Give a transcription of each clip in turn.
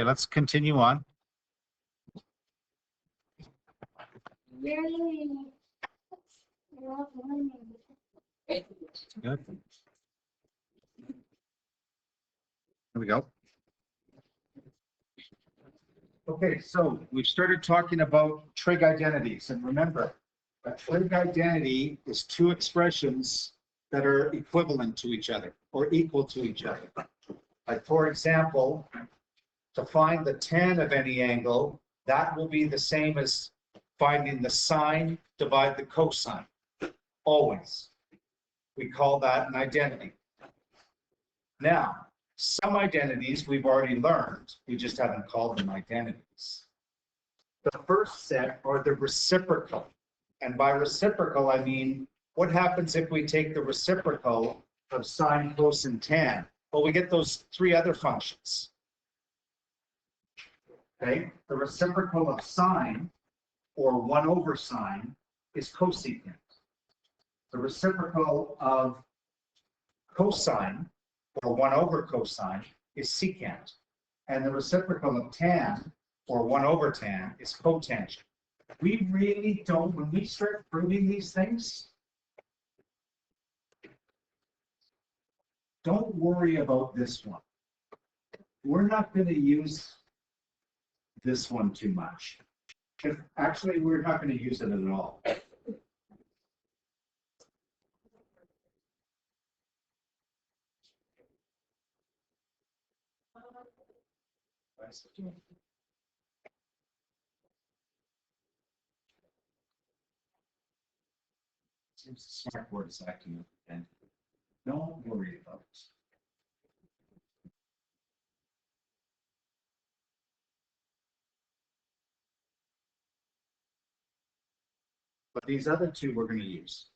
Okay, let's continue on. Good. Here we go. Okay, so we've started talking about trig identities, and remember, a trig identity is two expressions that are equivalent to each other or equal to each other. Like, for example, to find the tan of any angle, that will be the same as finding the sine divide the cosine, always. We call that an identity. Now, some identities we've already learned, we just haven't called them identities. The first set are the reciprocal. And by reciprocal, I mean, what happens if we take the reciprocal of sine, cos, and tan? Well, we get those three other functions. Okay, the reciprocal of sine, or 1 over sine, is cosecant. The reciprocal of cosine, or 1 over cosine, is secant. And the reciprocal of tan, or 1 over tan, is cotangent. We really don't, when we start proving these things, don't worry about this one. We're not going to use this one too much. Actually, we're not going to use it at all. Seems the smart board is acting up again. Don't worry about it. But these other two we're going to use.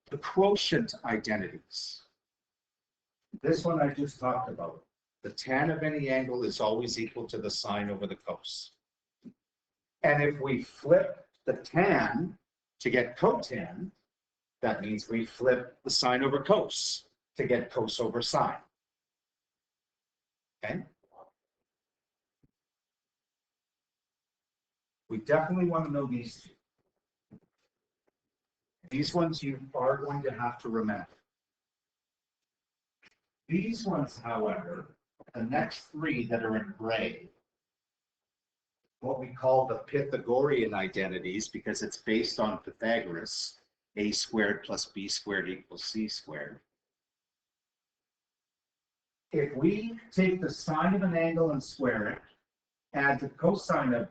The quotient identities. This one I just talked about. The tan of any angle is always equal to the sine over the cos. And if we flip the tan to get cotan, that means we flip the sine over cos to get cos over sine. Okay? We definitely want to know these two. These ones you are going to have to remember. These ones, however, the next three that are in gray, what we call the Pythagorean identities, because it's based on Pythagoras, a squared plus b squared equals c squared. If we take the sine of an angle and square it, add the cosine of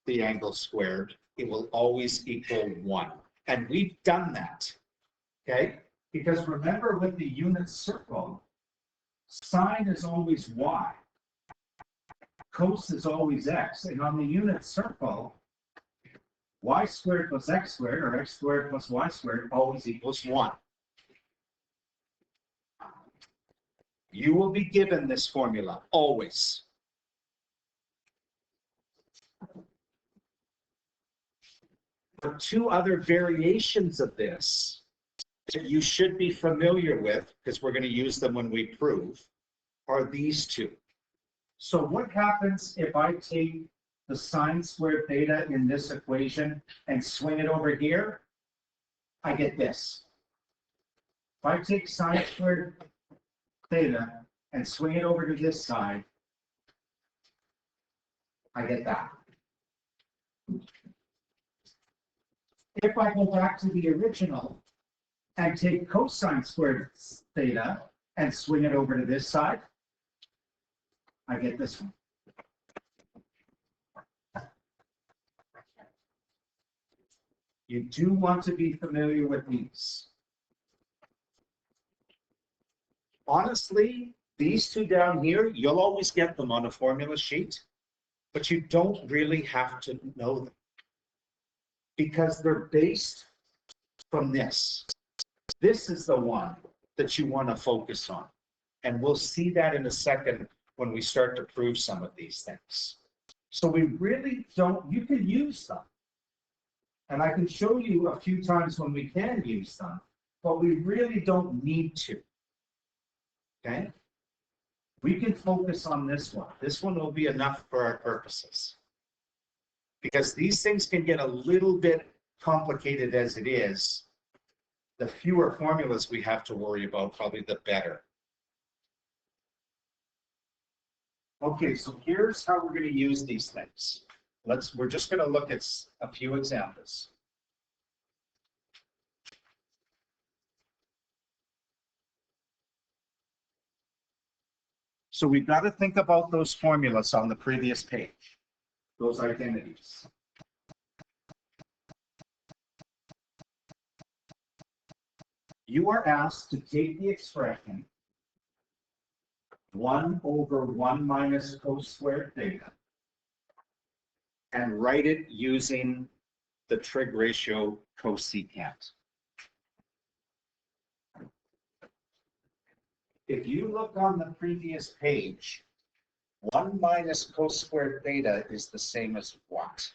the angle squared, it will always equal 1. And we've done that, okay? Because remember, with the unit circle, sine is always y, cos is always x, and on the unit circle, y squared plus x squared, or x squared plus y squared, always equals 1. You will be given this formula, always. The two other variations of this that you should be familiar with, because we're going to use them when we prove, are these two. So what happens if I take the sine squared theta in this equation and swing it over here? I get this. If I take sine squared theta and swing it over to this side, I get that. If I go back to the original and take cosine squared theta and swing it over to this side, I get this one. You do want to be familiar with these. Honestly, these two down here, you'll always get them on a formula sheet, but you don't really have to know them because they're based from this. This is the one that you want to focus on. And we'll see that in a second when we start to prove some of these things. So we really don't, you can use them. And I can show you a few times when we can use them, but we really don't need to. Okay? We can focus on this one. This one will be enough for our purposes. Because these things can get a little bit complicated as it is. The fewer formulas we have to worry about, probably the better. Okay, so here's how we're going to use these things. We're just going to look at a few examples. So we've got to think about those formulas on the previous page, those identities. You are asked to take the expression 1 over 1 minus cos squared theta and write it using the trig ratio cosecant. If you look on the previous page, 1 minus cos squared theta is the same as what?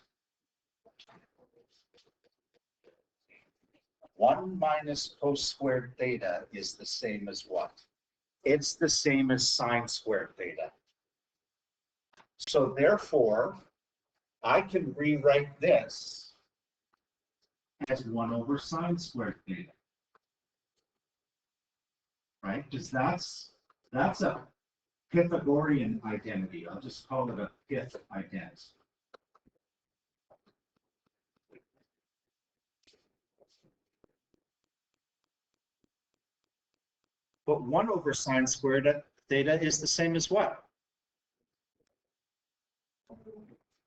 1 minus cos squared theta is the same as what? It's the same as sine squared theta. So therefore, I can rewrite this as 1 over sine squared theta. Right? Because that's a Pythagorean identity. I'll just call it a Pyth identity. But 1 over sine squared theta is the same as what?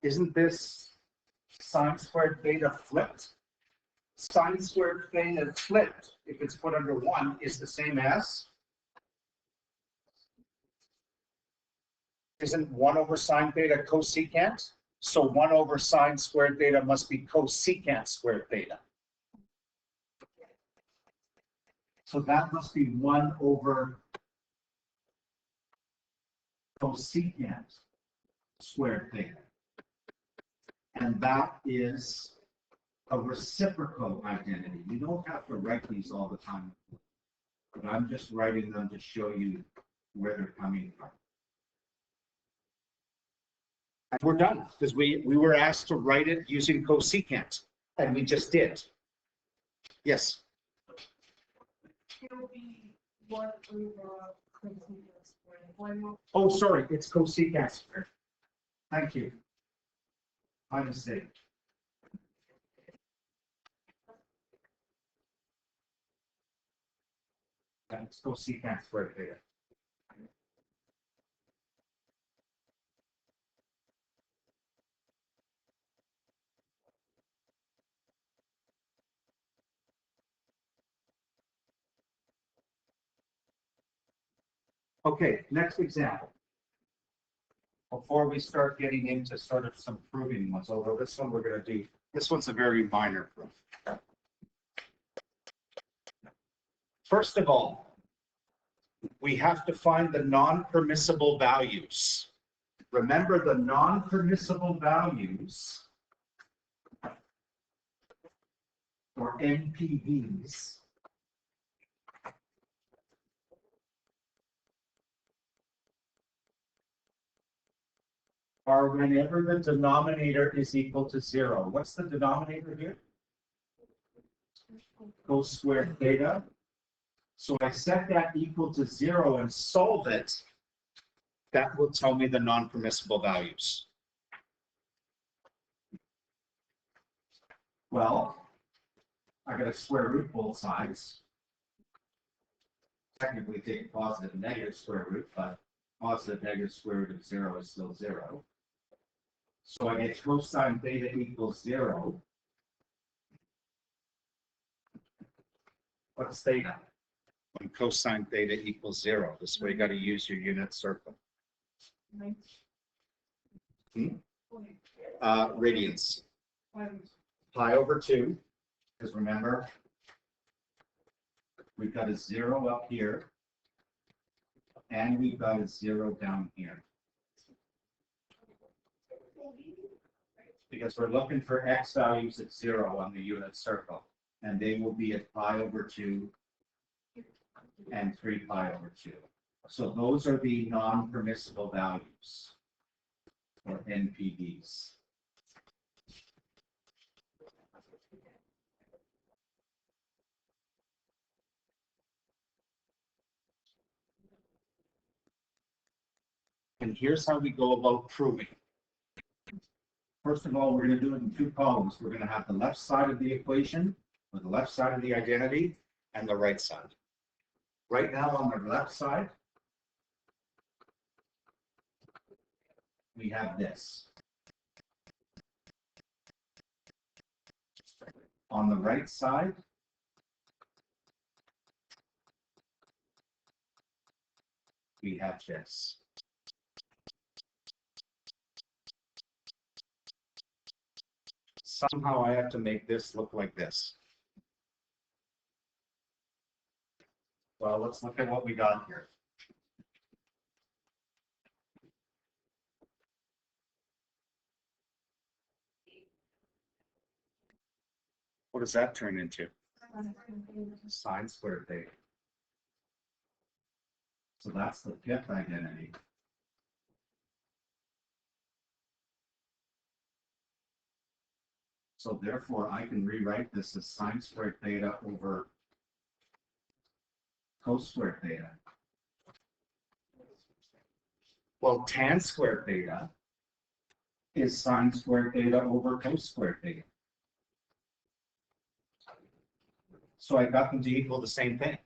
Isn't this sine squared theta flipped? Sine squared theta flipped, if it's put under 1, is the same as? Isn't 1 over sine theta cosecant? So 1 over sine squared theta must be cosecant squared theta. So that must be 1 over cosecant squared theta. And that is a reciprocal identity. You don't have to write these all the time, but I'm just writing them to show you where they're coming from. And we're done, because we were asked to write it using cosecant, and we just did. Yes? It'll be 1 over cosecant squared. Oh, sorry, it's cosecant squared. Thank you. My mistake. Let's go secant squared theta. Okay, next example. Before we start getting into sort of some proving ones, although this one we're going to do, this one's a very minor proof. First of all, we have to find the non-permissible values. Remember, the non-permissible values, or NPVs, are whenever the denominator is equal to 0. What's the denominator here? Cos squared theta. So I set that equal to 0 and solve it. That will tell me the non-permissible values. Well, I got to square root both sides. Technically take positive and negative square root, but positive negative square root of 0 is still 0. So I get cosine theta equals 0. What's theta? When cosine theta equals 0. This is where you got to use your unit circle. Radians. Pi over 2, because remember, we've got a 0 up here, and we've got a 0 down here. Because we're looking for x values at 0 on the unit circle, and they will be at pi over 2 and 3 pi over 2. So those are the non-permissible values, or NPVs. And here's how we go about proving. First of all, we're going to do it in two columns. We're going to have the left side of the equation, or the left side of the identity, and the right side. Right now on the left side, we have this. On the right side, we have this. Somehow I have to make this look like this. Well, let's look at what we got here. What does that turn into? Sine squared theta. So that's the Pyth identity. So therefore, I can rewrite this as sine squared theta over cos squared theta. Well, tan squared theta is sine squared theta over cos squared theta. So I got them to equal the same thing.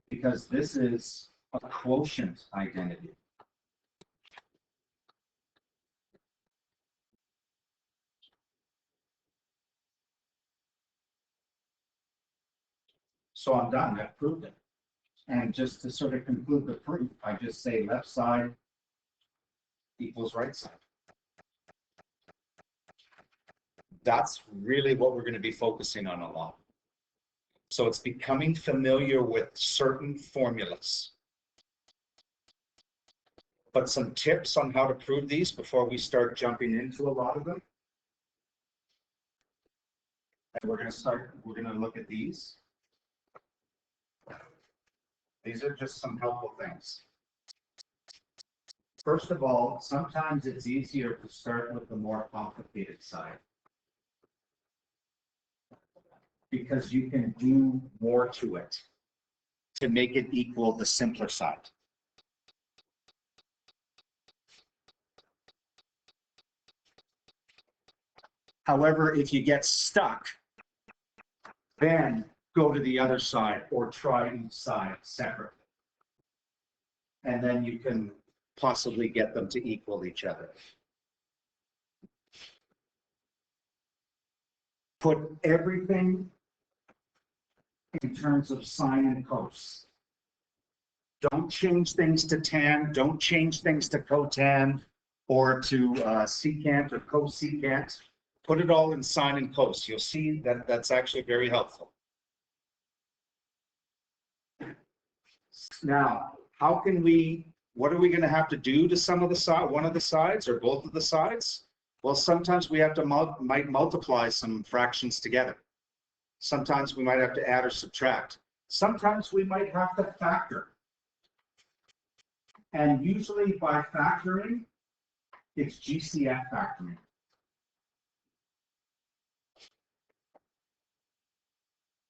Because this is a quotient identity. So I'm done, I've proved it. And just to sort of conclude the proof, I just say left side equals right side. That's really what we're going to be focusing on a lot. So it's becoming familiar with certain formulas. But some tips on how to prove these before we start jumping into a lot of them. And we're going to look at these. These are just some helpful things. First of all, sometimes it's easier to start with the more complicated side, because you can do more to it to make it equal the simpler side. However, if you get stuck, then go to the other side or try each side separately. And then you can possibly get them to equal each other. Put everything in terms of sine and cos. Don't change things to tan, don't change things to cotan or to secant or cosecant. Put it all in sine and cos. You'll see that that's actually very helpful. Now, what are we going to have to do to one of the sides or both of the sides? Well, sometimes we have to might multiply some fractions together. Sometimes we might have to add or subtract. Sometimes we might have to factor. And usually by factoring, it's GCF factoring.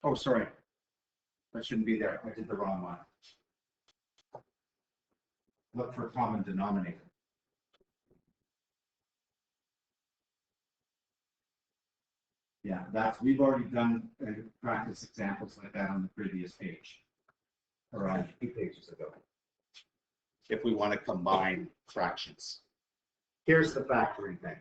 Oh, sorry. That shouldn't be there. I did the wrong one. Look for common denominator. Yeah, we've already done practice examples like that on the previous page, or on 2 pages ago. If we want to combine fractions. Here's the factoring thing.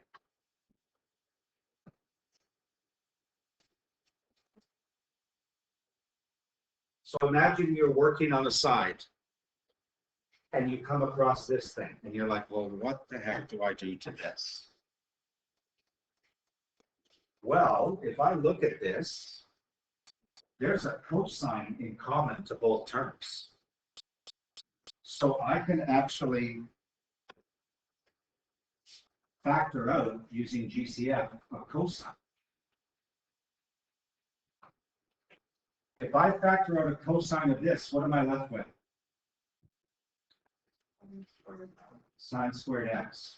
So imagine you're working on a side and you come across this thing and you're like, well, what the heck do I do to this? Well, if I look at this, there's a cosine in common to both terms. So I can actually factor out using GCF a cosine. If I factor out a cosine of this, what am I left with? Sine squared x.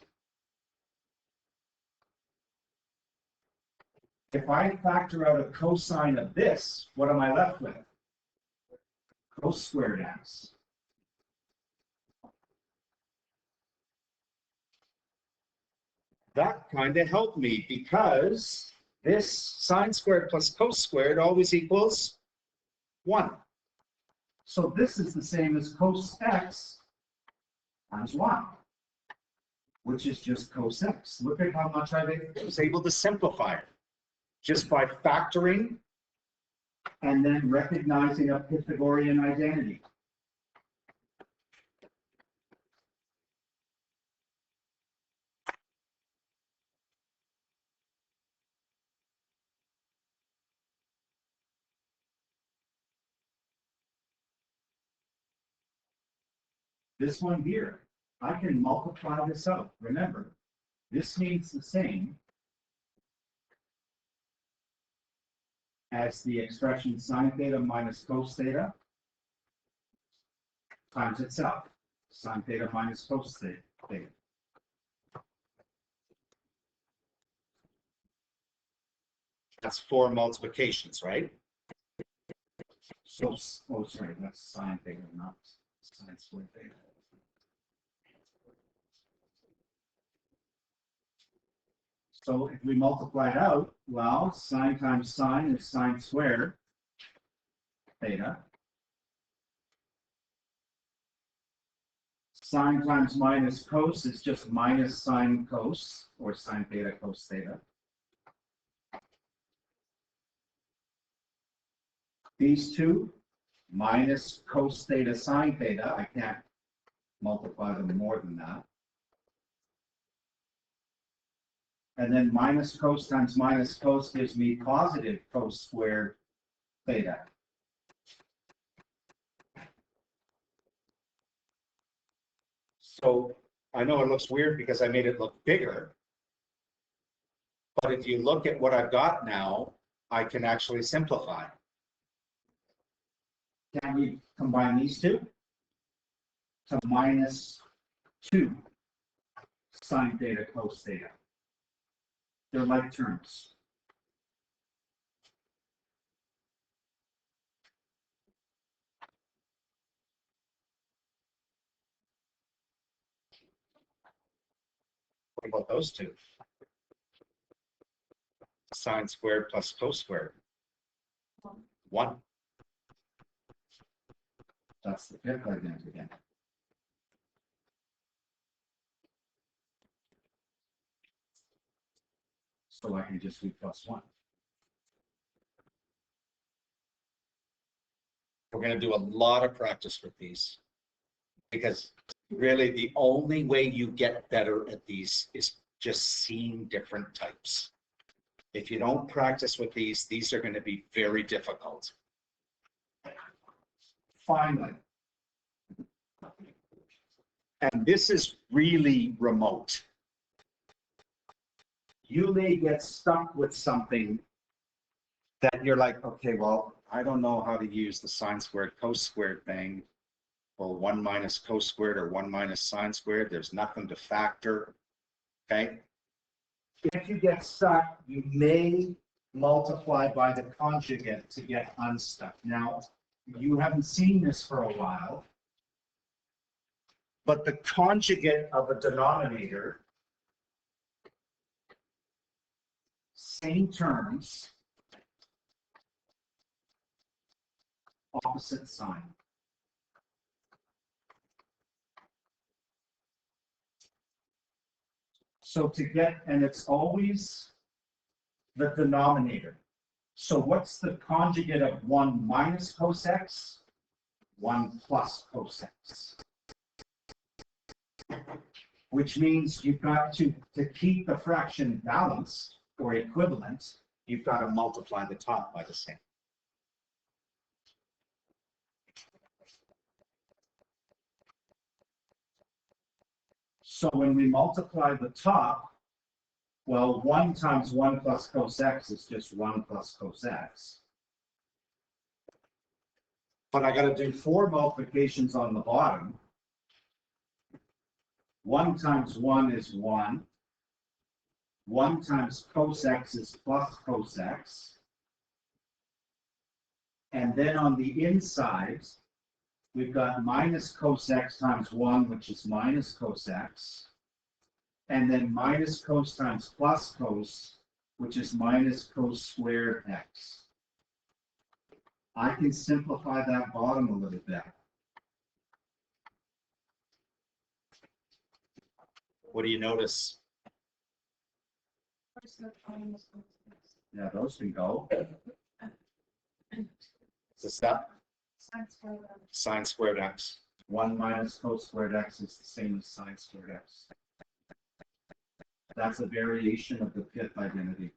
If I factor out a cosine of this, what am I left with? Cos squared x. That kind of helped me because this sine squared plus cos squared always equals 1. So this is the same as cos x times 1, which is just cos x. Look at how much I was able to simplify it just by factoring and then recognizing a Pythagorean identity. This one here, I can multiply this out. Remember, this means the same as the expression sine theta minus cos theta times itself. Sine theta minus cos theta. That's 4 multiplications, right? So, oh, sorry, that's sine theta, not sine squared theta. So if we multiply it out, well, sine times sine is sine squared theta. Sine times minus cos is just minus sine cos, or sine theta cos theta. These two, minus cos theta sine theta, I can't multiply them more than that. And then minus cos times minus cos gives me positive cos squared theta. So I know it looks weird because I made it look bigger. But if you look at what I've got now, I can actually simplify. Can we combine these two? To minus 2 sine theta cos theta. They're like terms. What about those two? Sine squared plus cos squared. 1. That's the fifth identity again. So I can just do plus 1. We're going to do a lot of practice with these because really the only way you get better at these is just seeing different types. If you don't practice with these are going to be very difficult. Finally, and this is really remote. You may get stuck with something that you're like, okay, well, I don't know how to use the sine squared cos squared thing, or 1 minus cos squared or 1 minus sine squared. There's nothing to factor. Okay. If you get stuck, you may multiply by the conjugate to get unstuck. Now, you haven't seen this for a while, but the conjugate of a denominator, same terms, opposite sign. So to get, and it's always the denominator. So what's the conjugate of 1 minus cos x? 1 plus cos x. Which means you've got to keep the fraction balanced or equivalent, you've got to multiply the top by the same. So when we multiply the top, well, 1 times 1 plus cos x is just 1 plus cos x. but I gotta do 4 multiplications on the bottom. 1 times 1 is 1. 1 times cos x is plus cos x. And then on the inside, we've got minus cos x times 1, which is minus cos x. And then minus cos times plus cos, which is minus cos squared x. I can simplify that bottom a little bit. What do you notice? Yeah, those can go. What's that? Sine squared x. 1 minus cos squared x is the same as sine squared x. That's a variation of the Pyth identity.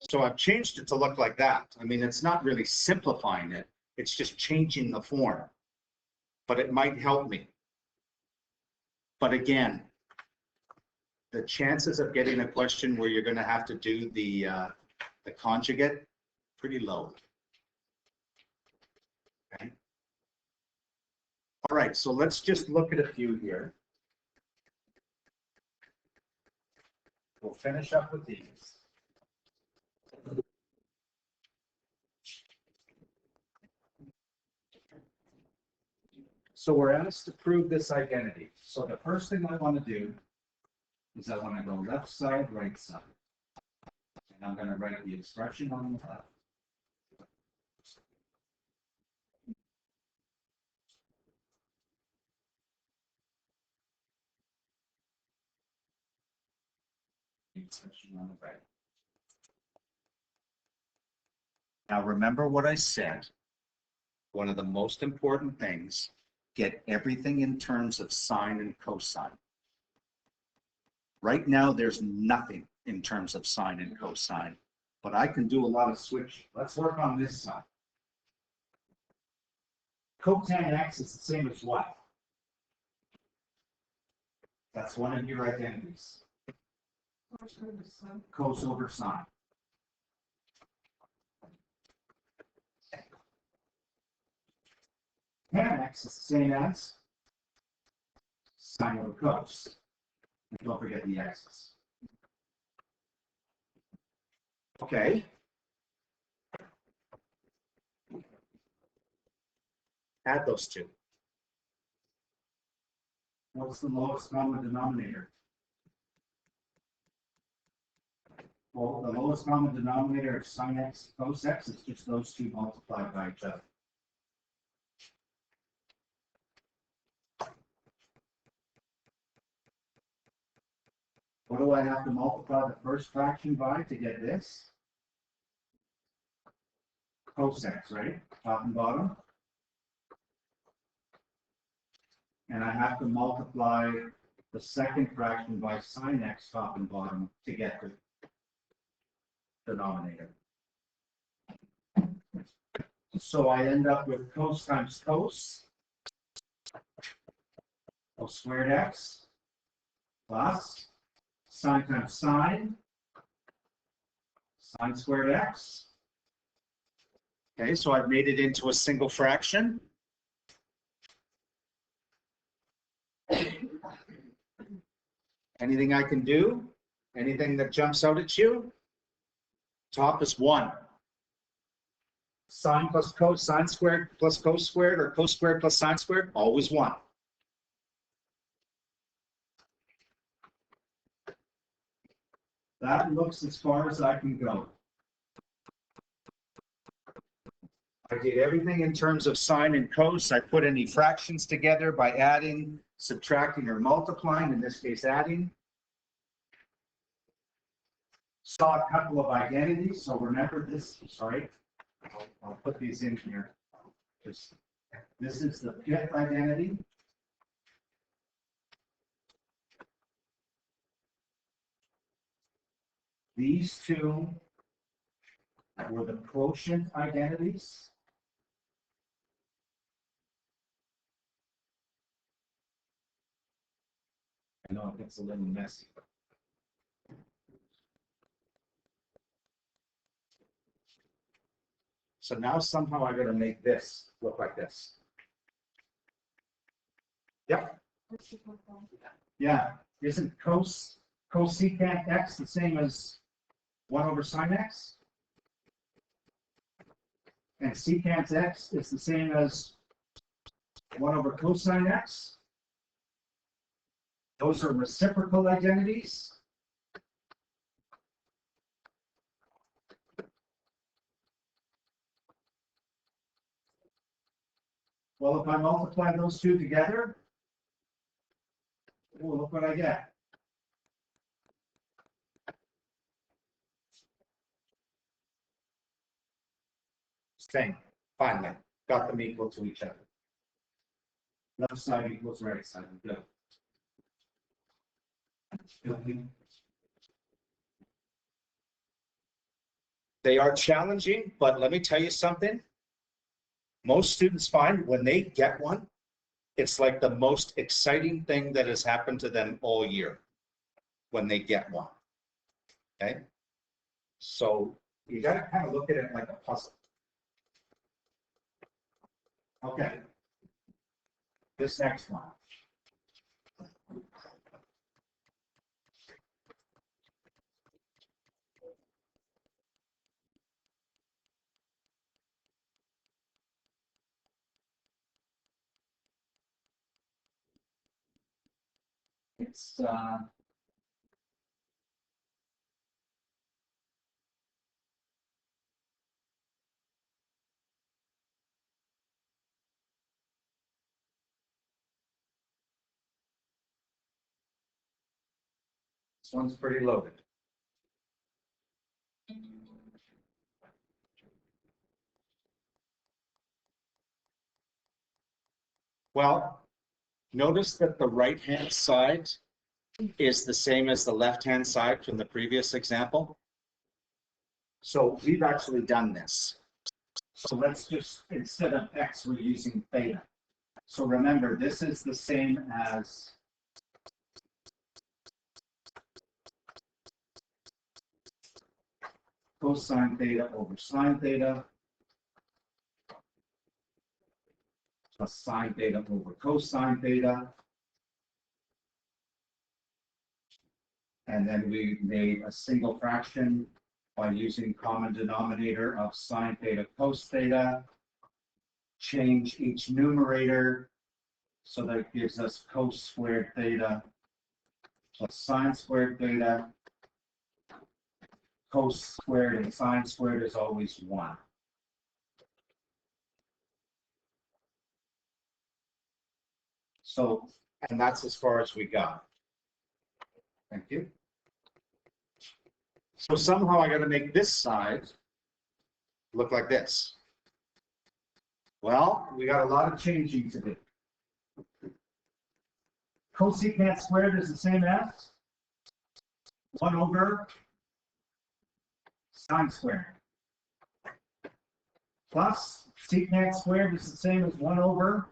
So I've changed it to look like that. I mean, it's not really simplifying it. It's just changing the form. But it might help me. But again, the chances of getting a question where you're going to have to do the conjugate, pretty low. Okay. All right, so let's just look at a few here. We'll finish up with these. So we're asked to prove this identity. So the first thing I want to do is I want to go left side, right side. And I'm going to write the expression on the left. The expression on the right. Now remember what I said. One of the most important things, get everything in terms of sine and cosine. Right now, there's nothing in terms of sine and cosine, but I can do a lot of switching. Let's work on this side. Cotan x is the same as what? That's one of your identities. Cos over sine. Tan x is the same as sine over cos. And don't forget the x's. Okay. Add those two. What's the lowest common denominator? Well, the lowest common denominator of sine x, cos x is just those two multiplied by each other. What do I have to multiply the first fraction by to get this? Cos x, right? Top and bottom. And I have to multiply the second fraction by sine x, top and bottom, to get the denominator. So I end up with cos times cos, cos squared x, plus sine times sine, sine squared x. Okay, so I've made it into a single fraction. Anything I can do? Anything that jumps out at you? Top is 1. Sine plus cos, sine squared plus cos squared, or cos squared plus sine squared, always 1. That looks as far as I can go. I did everything in terms of sine and cos. I put any fractions together by adding, subtracting, or multiplying, in this case adding. Saw a couple of identities, so remember this, sorry, I'll put these in here. This is the Pyth identity. These two were the quotient identities. I know it gets a little messy. So now somehow I gotta make this look like this. Yep, Reciprocal. yeah, isn't cosecant x the same as 1 over sine x? And secant x is the same as 1 over cosine x? Those are reciprocal identities. Well, if I multiply those two together, oh, look what I get. Same, finally, got them equal to each other. Left side equals right side, good. They are challenging, but let me tell you something. Most students find when they get one, it's like the most exciting thing that has happened to them all year when they get one. Okay? So you got to kind of look at it like a puzzle. Okay. This next one. It's this one's pretty loaded. Well, notice that the right-hand side is the same as the left-hand side from the previous example. So we've actually done this. So let's just, instead of x, we're using theta. So remember, this is the same as cosine theta over sine theta plus sine theta over cosine theta. And then we made a single fraction by using common denominator of sine theta cos theta. Change each numerator so that it gives us cos squared theta plus sine squared theta. Cos squared and sine squared is always 1. So, and that's as far as we got. Thank you. So somehow I got to make this side look like this. Well, we got a lot of changing to do. Cosecant squared is the same as 1 over sine squared. Plus secant squared is the same as 1 over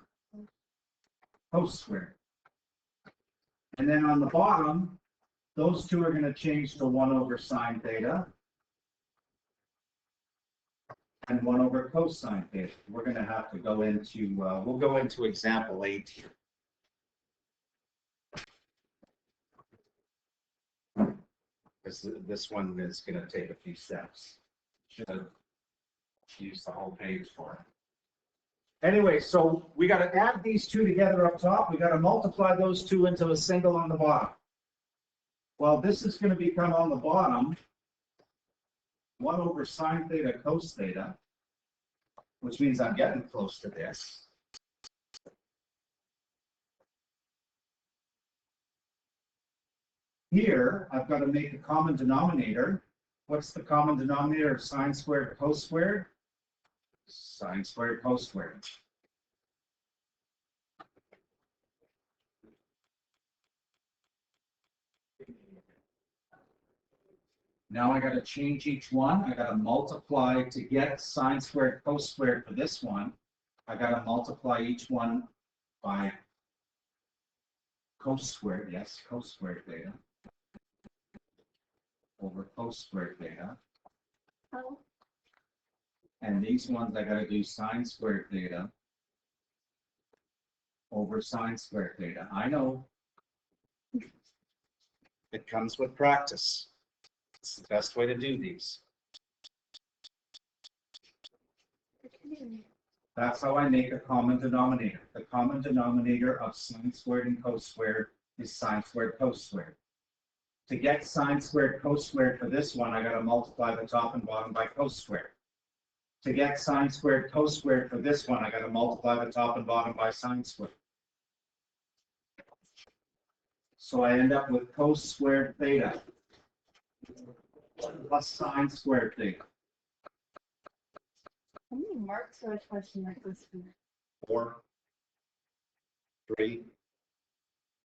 cos squared. And then on the bottom, those two are going to change to 1 over sine theta and 1 over cosine theta. We're going to have to go into, we'll go into example 8 here. This one is going to take a few steps. Should have used the whole page for it. Anyway, so we got to add these two together up top. We got to multiply those two into a single on the bottom. Well, this is going to become on the bottom 1 over sine theta cos theta, which means I'm getting close to this. Here, I've got to make a common denominator. What's the common denominator of sine squared cos squared? Sine squared cos squared. Now I got to change each one. I got to multiply to get sine squared cos squared for this one. I got to multiply each one by cos squared, yes, cos squared theta over cos squared theta. Oh, And these ones I gotta do sine squared theta over sine squared theta. I know. It comes with practice. It's the best way to do these. That's how I make a common denominator. The common denominator of sine squared and cos squared is sine squared cos squared. To get sine squared cos squared for this one, I gotta multiply the top and bottom by cos squared. To get sine squared cos squared for this one, I gotta multiply the top and bottom by sine squared. So I end up with cos squared theta plus sine squared theta. how many marks are a question like this? 4, 3,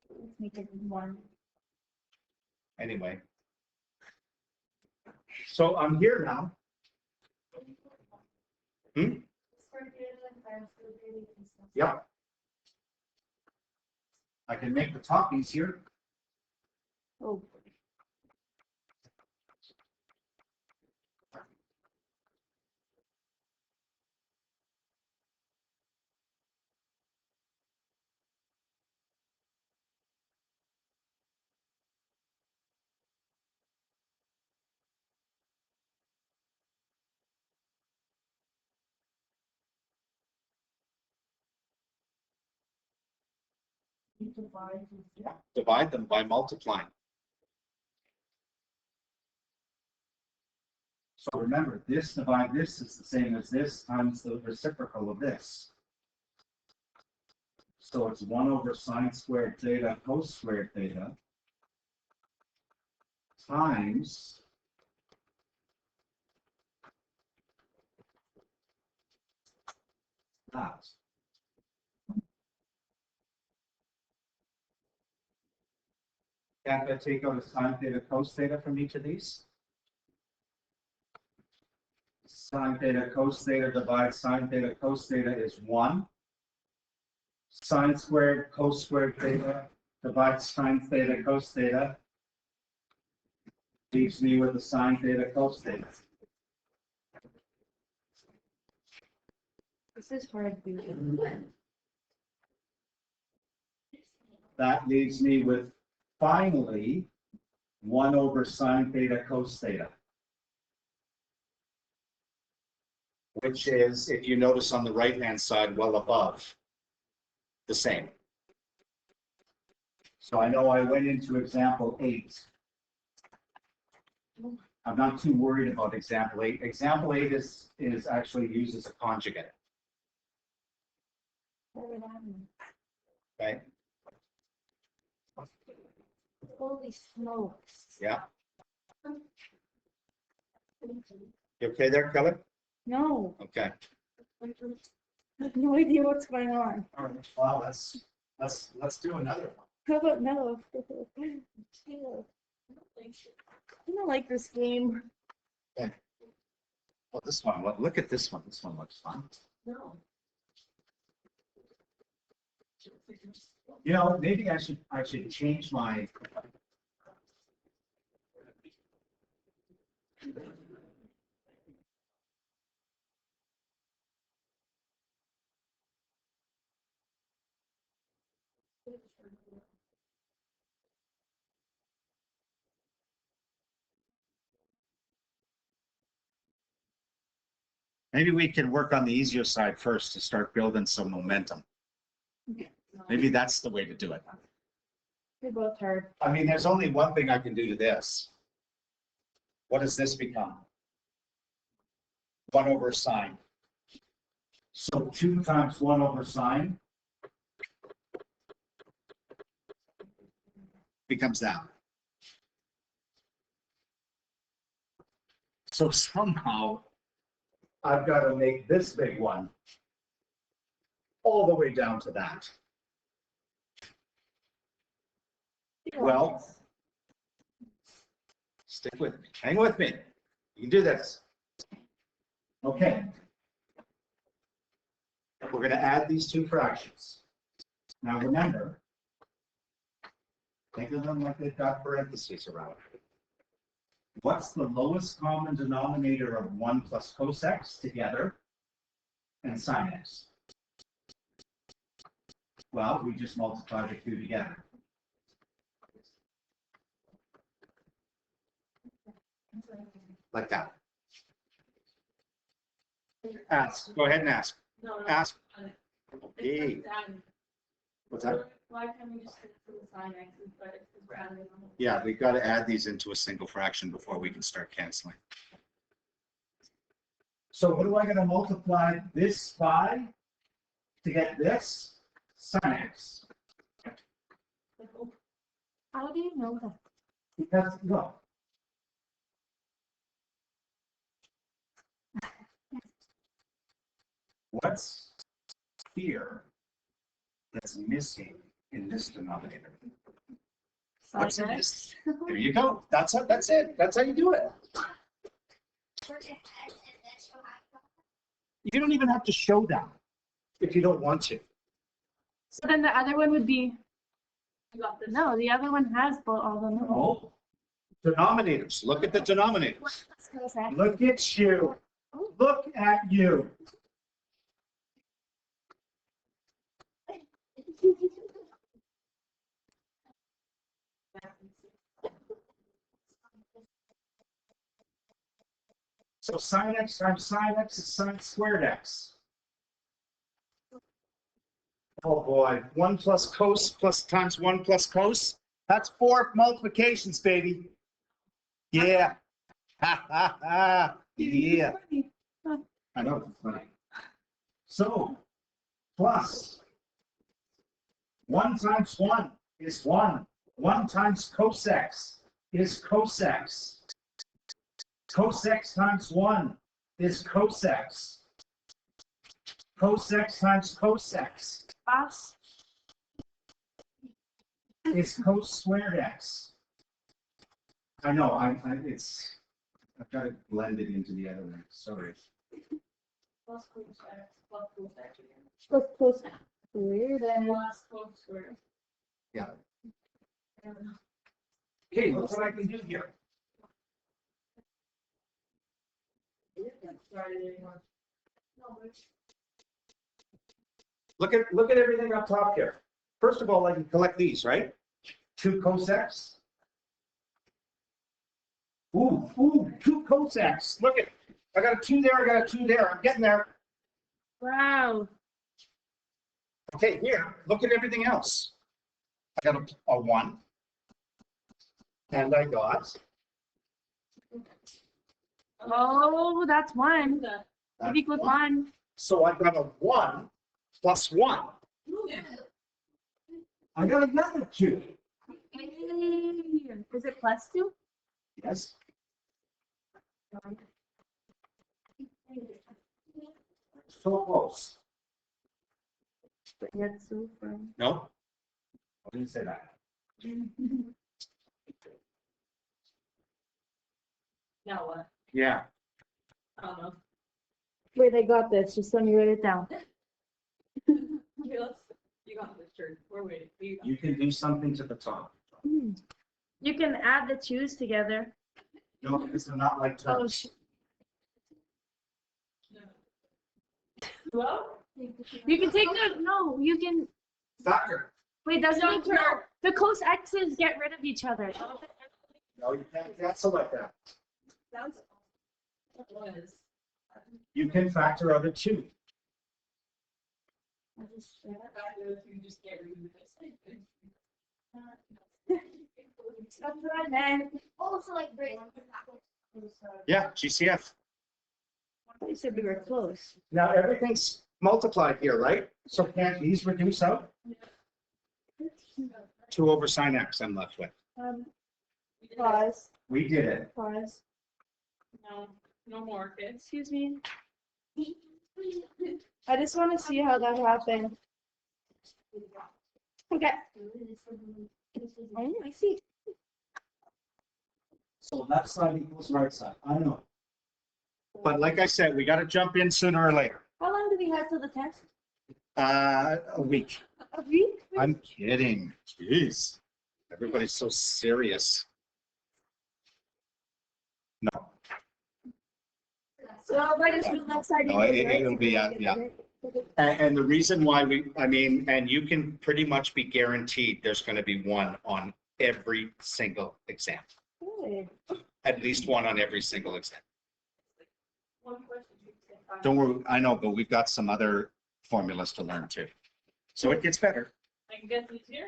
Let's make it one. anyway. So I'm here now. Yep. I can make the top easier. Oh. Divide them by multiplying. So remember, this divide this is the same as this times the reciprocal of this. So it's 1 over sine squared theta cos squared theta times that. Can't I take out a sine theta cos theta from each of these? Sine theta cos theta divides sine theta cos theta is 1. Sine squared cos squared theta divides sine theta cos theta leaves me with a sine theta cos theta. This is hard. That leaves me with finally 1 over sine theta cos theta. Which is, if you notice on the right-hand side, well above the same. So I know I went into example 8. I'm not too worried about example 8. Example 8 is actually used as a conjugate. Okay. Holy smokes. Yeah. You okay there, Kelly? No, Okay. I have no idea what's going on. All right. Well, let's do another one. How about no? I don't like this game. Well, this one. Look at this one. This one looks fun. No. You know, maybe I should change my. Maybe we can work on the easier side first to start building some momentum. Maybe that's the way to do it. They're both hard. I mean, there's only one thing I can do to this. What does this become? 1 over sine. So 2 times 1 over sine becomes that. So somehow I've got to make this big one all the way down to that. Well, stick with me. Hang with me. You can do this. Okay. We're going to add these two fractions. Now remember, Think of them like they've got parentheses around it. What's the lowest common denominator of 1 plus cos x together and sine x? Well, we just multiply the two together. Like that. Ask. Go ahead and ask. No, no. Ask. It's Okay. adding. What's that? Why can't we just stick to the sine x instead of adding them? Yeah, we've got to add these into a single fraction before we can start canceling. So what am I going to multiply this by to get this? Sine x. How do you know that? Because, look. What's here that's missing in this denominator? What's in this? There you go. That's it. That's it. That's how you do it. You don't even have to show that if you don't want to. So then the other one would be, You got this. no, the other one has both all the Oh, denominators. Look at the denominators. Look at you. Look at you. So sine x times sine x is sine squared x. Oh boy, 1 plus cos plus times 1 plus cos. That's 4 multiplications, baby. Yeah. Ha ha ha. Yeah. I know, it's funny. So, plus 1 times 1 is 1. 1 times cos x is cos x. Cos x times 1 is cos x. Cos x times cos x Boss. is cos squared x. I know, I've got to blend it into the other one, sorry. Plus cos x, plus cos x again. Let's post weird and Plus cos squared. Yeah. And Okay, look what I can do here. sorry, anymore. No, but Look at everything up top here. First of all, I can collect these, right? 2 cos x. Ooh, 2 cos x. Look at, I got a 2 there, I got a 2 there. I'm getting there. wow. Okay, here, look at everything else. I got a 1. And I got. Oh, that's one. It equals 1. So I got a 1 plus 1. I got another 2. Hey, is it plus 2? Yes. So close. That's so fun. No? I didn't say that. now what? Yeah. I don't know. Wait, I got this. Just let me write it down. Okay, you got this, George. We're waiting. You got You can do something to the top. You can add the twos together. No, it's not like Oh, terms. Well, you can take the, no, you can, Factor. wait, doesn't No, it, the cos x's get rid of each other. No, you can't cancel like that. that's what was. You can factor out a 2. You just get rid of this. That's what I meant. Also, like, great. Yeah, GCF. You said we were close. Now everything's multiplied here, right? So can't these reduce out? 2 over sine x I'm left with. Pause, We did it. pause. No, no more kids. Excuse me. I just want to see how that happened. Okay. Oh, I see. So left side equals right side. I know. But like I said, we got to jump in sooner or later. How long do we have till the test? A week. A week? I'm kidding. Jeez. Everybody's so serious. No, So I guess the next idea. No, it'll be, yeah. And the reason why and you can pretty much be guaranteed there's going to be one on every single exam. Good. At least one on every single exam. One question. You can say five. Don't worry, I know, but we've got some other formulas to learn too. So it gets better. I can guess easier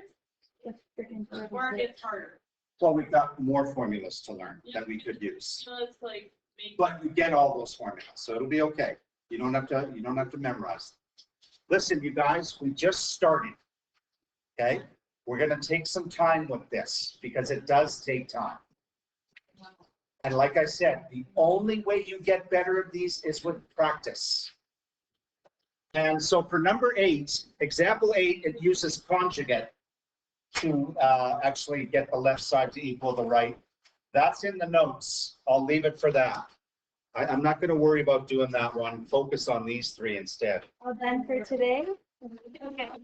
That's freaking or it gets harder. Well, we've got more formulas to learn that we could use. So it's like maybe. But you get all those formulas, so it'll be okay. You don't have to memorize. Listen, you guys, we just started. Okay? We're gonna take some time with this because it does take time. And like I said, the only way you get better at these is with practice. And so for number 8, example 8, it uses conjugate to actually get the left side to equal the right. That's in the notes. I'll leave it for that. I'm not going to worry about doing that one. Focus on these 3 instead. All done for today? Okay.